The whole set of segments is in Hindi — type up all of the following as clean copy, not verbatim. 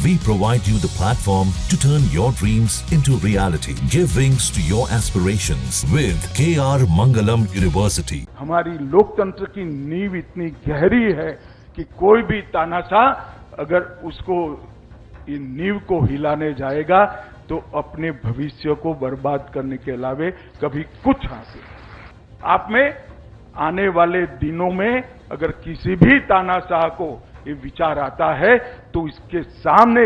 We provide you the platform to turn your dreams into reality. Give wings to your aspirations with KR Mangalam University. हमारी लोकतंत्र की नींव इतनी गहरी है कि कोई भी तानाशाह अगर उसको इन नींव को हिलाने जाएगा तो अपने भविष्य को बर्बाद करने के अलावे कभी कुछ हासिल। आप में आने वाले दिनों में अगर किसी भी तानाशाह को ये विचार आता है तो इसके सामने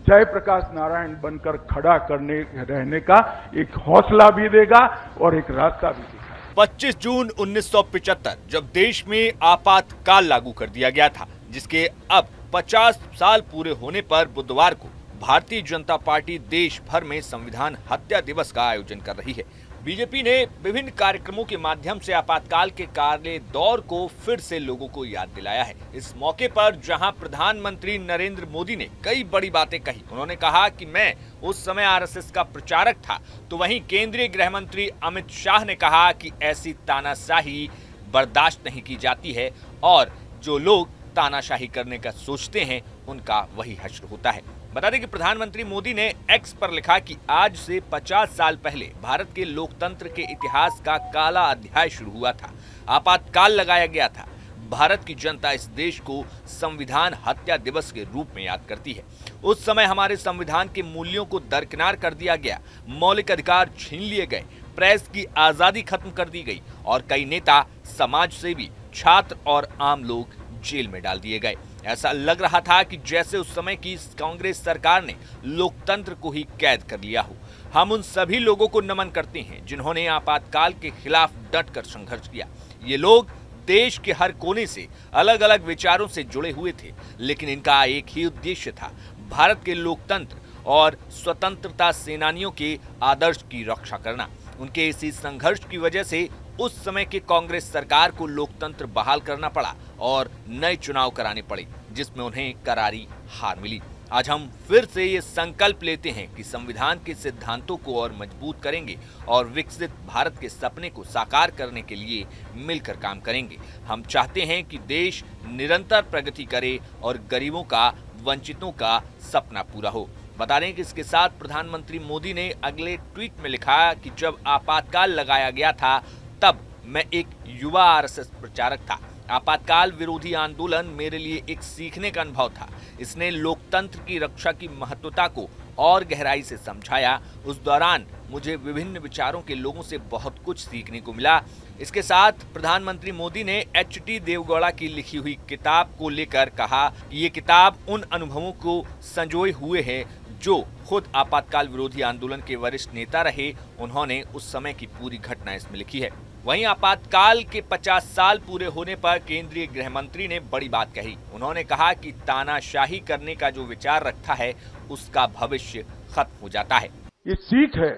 जयप्रकाश नारायण बनकर खड़ा करने रहने का एक हौसला भी देगा और एक रास्ता भी देगा। 25 जून 1975 जब देश में आपातकाल लागू कर दिया गया था, जिसके अब 50 साल पूरे होने पर बुधवार को भारतीय जनता पार्टी देश भर में संविधान हत्या दिवस का आयोजन कर रही है। बीजेपी ने विभिन्न कार्यक्रमों के माध्यम से आपातकाल के काले दौर को फिर से लोगों को याद दिलाया है। इस मौके पर जहां प्रधानमंत्री नरेंद्र मोदी ने कई बड़ी बातें कही, उन्होंने कहा कि मैं उस समय आरएसएस का प्रचारक था, तो वहीं केंद्रीय गृह मंत्री अमित शाह ने कहा कि ऐसी तानाशाही बर्दाश्त नहीं की जाती है और जो लोग तानाशाही करने का सोचते हैं उनका वही हश्र होता है। बता दें कि प्रधानमंत्री मोदी ने एक्स पर लिखा कि आज से 50 साल पहले भारत के लोकतंत्र के इतिहास का काला अध्याय शुरू हुआ था। आपातकाल लगाया गया था। भारत की जनता इस देश को संविधान हत्या दिवस के रूप में याद करती है। उस समय हमारे संविधान के मूल्यों को दरकिनार कर दिया गया, मौलिक अधिकार छीन लिए गए, प्रेस की आजादी खत्म कर दी गई और कई नेता, समाज सेवी, छात्र और आम लोग जेल में डाल दिए गए। ऐसा लग रहा था कि जैसे उस समय की कांग्रेस सरकार ने लोकतंत्र को ही कैद कर लिया हो। हम उन सभी लोगों को नमन करते हैं जिन्होंने आपातकाल के खिलाफ डटकर संघर्ष किया। ये लोग देश के हर कोने से अलग अलग विचारों से जुड़े हुए थे, लेकिन इनका एक ही उद्देश्य था, भारत के लोकतंत्र और स्वतंत्रता सेनानियों के आदर्श की रक्षा करना। उनके इसी संघर्ष की वजह से उस समय के कांग्रेस सरकार को लोकतंत्र बहाल करना पड़ा और नए चुनाव कराने पड़े, जिसमें उन्हें करारी हार मिली। आज हम फिर से ये संकल्प लेते हैं कि संविधान के सिद्धांतों को और मजबूत करेंगे और विकसित भारत के सपने को साकार करने के लिए मिलकर काम करेंगे। हम चाहते हैं कि देश निरंतर प्रगति करे और गरीबों का, वंचितों का सपना पूरा हो। बता दें कि इसके साथ प्रधानमंत्री मोदी ने अगले ट्वीट में लिखा कि जब आपातकाल लगाया गया था तब मैं एक युवा आरएसएस प्रचारक था। आपातकाल विरोधी आंदोलन मेरे लिए एक सीखने का अनुभव था। इसने लोकतंत्र की रक्षा की महत्वता को और गहराई से समझाया। उस दौरान मुझे विभिन्न विचारों के लोगों से बहुत कुछ सीखने को मिला। इसके साथ प्रधानमंत्री मोदी ने एच.टी. देवगौड़ा की लिखी हुई किताब को लेकर कहा कि ये किताब उन अनुभवों को संजोए हुए है जो खुद आपातकाल विरोधी आंदोलन के वरिष्ठ नेता रहे। उन्होंने उस समय की पूरी घटना इसमें लिखी है। वहीं आपातकाल के 50 साल पूरे होने पर केंद्रीय गृह मंत्री ने बड़ी बात कही। उन्होंने कहा कि तानाशाही करने का जो विचार रखता है उसका भविष्य खत्म हो जाता है। ये सीख है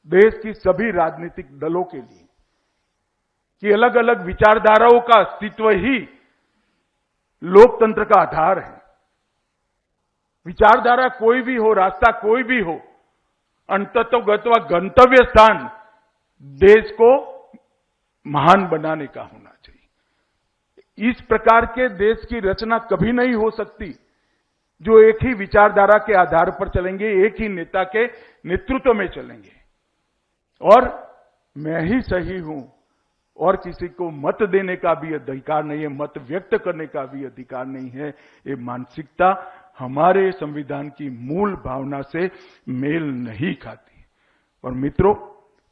देश की सभी राजनीतिक दलों के लिए कि अलग अलग विचारधाराओं का अस्तित्व ही लोकतंत्र का आधार है। विचारधारा कोई भी हो, रास्ता कोई भी हो, अंततोगत्वा गंतव्य स्थान देश को महान बनाने का होना चाहिए। इस प्रकार के देश की रचना कभी नहीं हो सकती जो एक ही विचारधारा के आधार पर चलेंगे, एक ही नेता के नेतृत्व में चलेंगे और मैं ही सही हूं और किसी को मत देने का भी अधिकार नहीं है, मत व्यक्त करने का भी अधिकार नहीं है। ये मानसिकता हमारे संविधान की मूल भावना से मेल नहीं खाती। और मित्रों,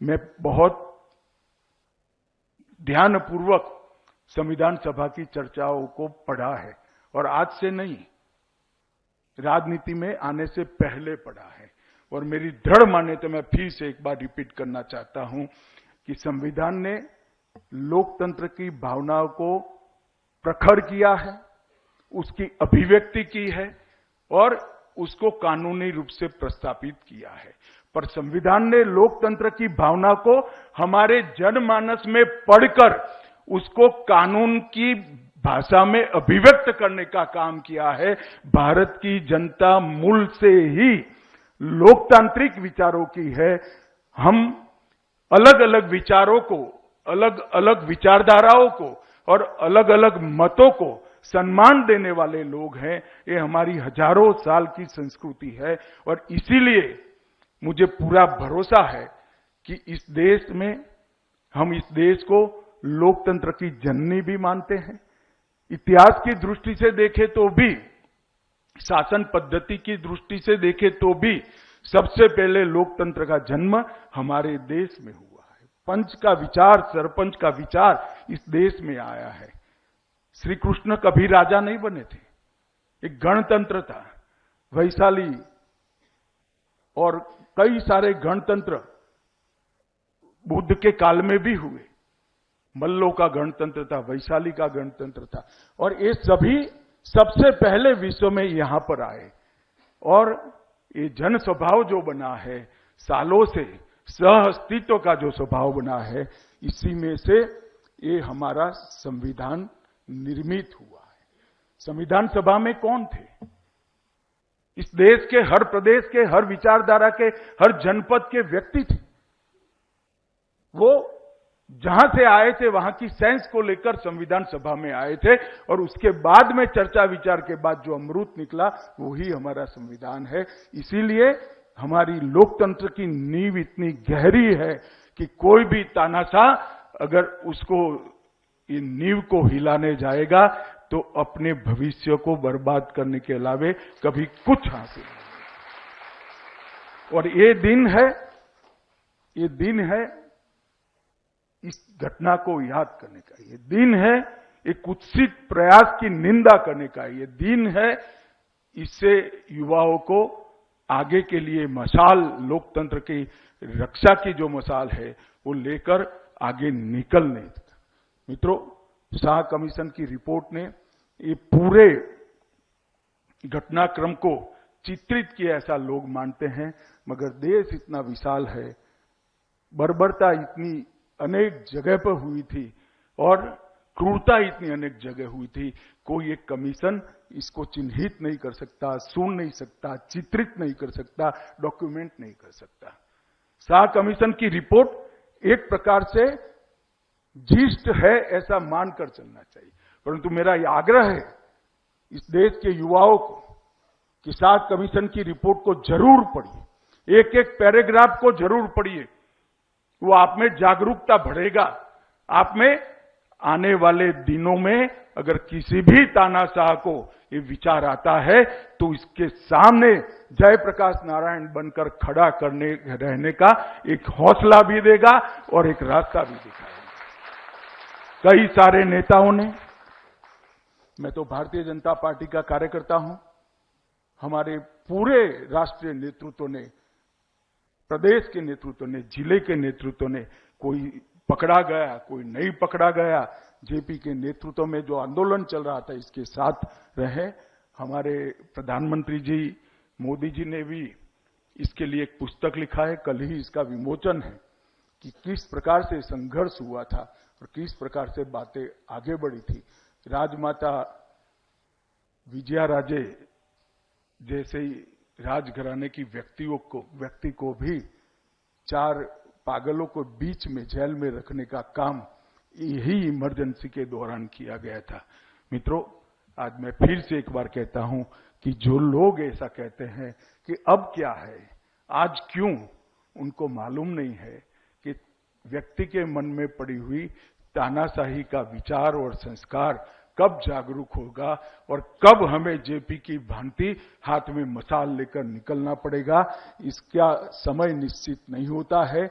मैं बहुत ध्यानपूर्वक संविधान सभा की चर्चाओं को पढ़ा है और आज से नहीं, राजनीति में आने से पहले पढ़ा है। और मेरी दृढ़ मान्यता, मैं फिर से एक बार रिपीट करना चाहता हूं कि संविधान ने लोकतंत्र की भावनाओं को प्रखर किया है, उसकी अभिव्यक्ति की है और उसको कानूनी रूप से प्रस्थापित किया है। पर संविधान ने लोकतंत्र की भावना को हमारे जनमानस में पढ़कर उसको कानून की भाषा में अभिव्यक्त करने का काम किया है। भारत की जनता मूल से ही लोकतांत्रिक विचारों की है। हम अलग अलग विचारों को, अलग अलग विचारधाराओं को और अलग अलग मतों को सम्मान देने वाले लोग हैं। ये हमारी हजारों साल की संस्कृति है और इसीलिए मुझे पूरा भरोसा है कि इस देश में हम इस देश को लोकतंत्र की जननी भी मानते हैं। इतिहास की दृष्टि से देखें तो भी, शासन पद्धति की दृष्टि से देखें तो भी सबसे पहले लोकतंत्र का जन्म हमारे देश में हुआ है। पंच का विचार, सरपंच का विचार इस देश में आया है। श्री कृष्ण कभी राजा नहीं बने थे, एक गणतंत्र था। वैशाली और कई सारे गणतंत्र बुद्ध के काल में भी हुए। मल्लों का गणतंत्र था, वैशाली का गणतंत्र था, और ये सभी सबसे पहले विश्व में यहां पर आए। और ये जन स्वभाव जो बना है, सालों से सह अस्तित्व का जो स्वभाव बना है, इसी में से ये हमारा संविधान निर्मित हुआ है। संविधान सभा में कौन थे? इस देश के हर प्रदेश के, हर विचारधारा के, हर जनपद के व्यक्ति थे। वो जहां से आए थे वहां की सेंस को लेकर संविधान सभा में आए थे, और उसके बाद में चर्चा विचार के बाद जो अमृत निकला वही हमारा संविधान है। इसीलिए हमारी लोकतंत्र की नींव इतनी गहरी है कि कोई भी तानाशाह अगर उसको इन नींव को हिलाने जाएगा तो अपने भविष्य को बर्बाद करने के अलावे कभी कुछ हासिल नहीं। और ये दिन है इस घटना को याद करने का। ये दिन है एक कुत्सित प्रयास की निंदा करने का। ये दिन है इससे युवाओं को आगे के लिए मशाल, लोकतंत्र की रक्षा की जो मशाल है वो लेकर आगे निकलने का। मित्रों, शाह कमीशन की रिपोर्ट ने ये पूरे घटनाक्रम को चित्रित किया, ऐसा लोग मानते हैं। मगर देश इतना विशाल है, बर्बरता इतनी अनेक जगह पर हुई थी और क्रूरता इतनी अनेक जगह हुई थी। कोई एक कमीशन इसको चिन्हित नहीं कर सकता, सुन नहीं सकता, चित्रित नहीं कर सकता, डॉक्यूमेंट नहीं कर सकता। शाह कमीशन की रिपोर्ट एक प्रकार से जिस्ट है ऐसा मानकर चलना चाहिए, परंतु मेरा यह आग्रह है इस देश के युवाओं को कि शाह कमीशन की रिपोर्ट को जरूर पढ़िए, एक एक पैराग्राफ को जरूर पढ़िए। वो आप में जागरूकता बढ़ेगा। आप में आने वाले दिनों में अगर किसी भी तानाशाह को ये विचार आता है तो इसके सामने जयप्रकाश नारायण बनकर खड़ा करने रहने का एक हौसला भी देगा और एक रास्ता भी दिखाएगा। कई सारे नेताओं ने, मैं तो भारतीय जनता पार्टी का कार्यकर्ता हूं, हमारे पूरे राष्ट्रीय नेतृत्व ने, प्रदेश के नेतृत्व ने, जिले के नेतृत्व ने, कोई पकड़ा गया, कोई नहीं पकड़ा गया, जेपी के नेतृत्व में जो आंदोलन चल रहा था इसके साथ रहे। हमारे प्रधानमंत्री जी मोदी जी ने भी इसके लिए एक पुस्तक लिखा है, कल ही इसका विमोचन है कि किस प्रकार से संघर्ष हुआ था और किस प्रकार से बातें आगे बढ़ी थी। राजमाता विजया राजे जैसे ही राजघराने की व्यक्ति को भी 4 पागलों को बीच में जेल में रखने का काम यही इमरजेंसी के दौरान किया गया था। मित्रों, आज मैं फिर से एक बार कहता हूं कि जो लोग ऐसा कहते हैं कि अब क्या है, आज क्यों, उनको मालूम नहीं है कि व्यक्ति के मन में पड़ी हुई तानाशाही का विचार और संस्कार कब जागरूक होगा और कब हमें जेपी की भांति हाथ में मशाल लेकर निकलना पड़ेगा, इसका समय निश्चित नहीं होता है।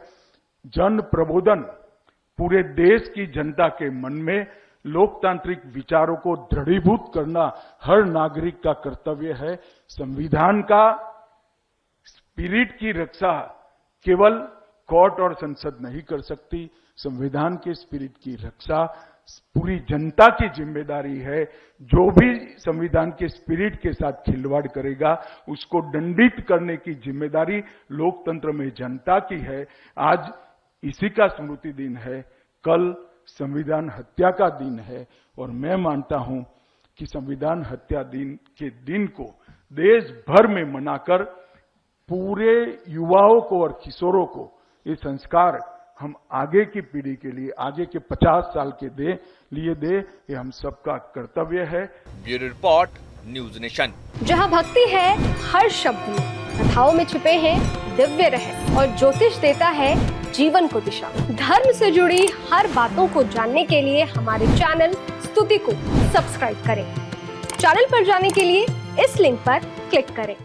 जन प्रबोधन पूरे देश की जनता के मन में लोकतांत्रिक विचारों को दृढ़ीभूत करना हर नागरिक का कर्तव्य है। संविधान का स्पिरिट की रक्षा केवल कोर्ट और संसद नहीं कर सकती। संविधान के स्पिरिट की रक्षा पूरी जनता की जिम्मेदारी है। जो भी संविधान के स्पिरिट के साथ खिलवाड़ करेगा उसको दंडित करने की जिम्मेदारी लोकतंत्र में जनता की है। आज इसी का स्मृति दिन है, कल संविधान हत्या का दिन है और मैं मानता हूं कि संविधान हत्या दिन के दिन को देश भर में मनाकर पूरे युवाओं को और किशोरों को ये संस्कार हम आगे की पीढ़ी के लिए, आगे के 50 साल के लिए दे, ये हम सबका कर्तव्य है। Bureau report, news nation. जहां भक्ति है हर शब्द में, कथाओं में छिपे हैं दिव्य रहस्य और ज्योतिष देता है जीवन को दिशा। धर्म से जुड़ी हर बातों को जानने के लिए हमारे चैनल स्तुति को सब्सक्राइब करें। चैनल पर जाने के लिए इस लिंक पर क्लिक करें।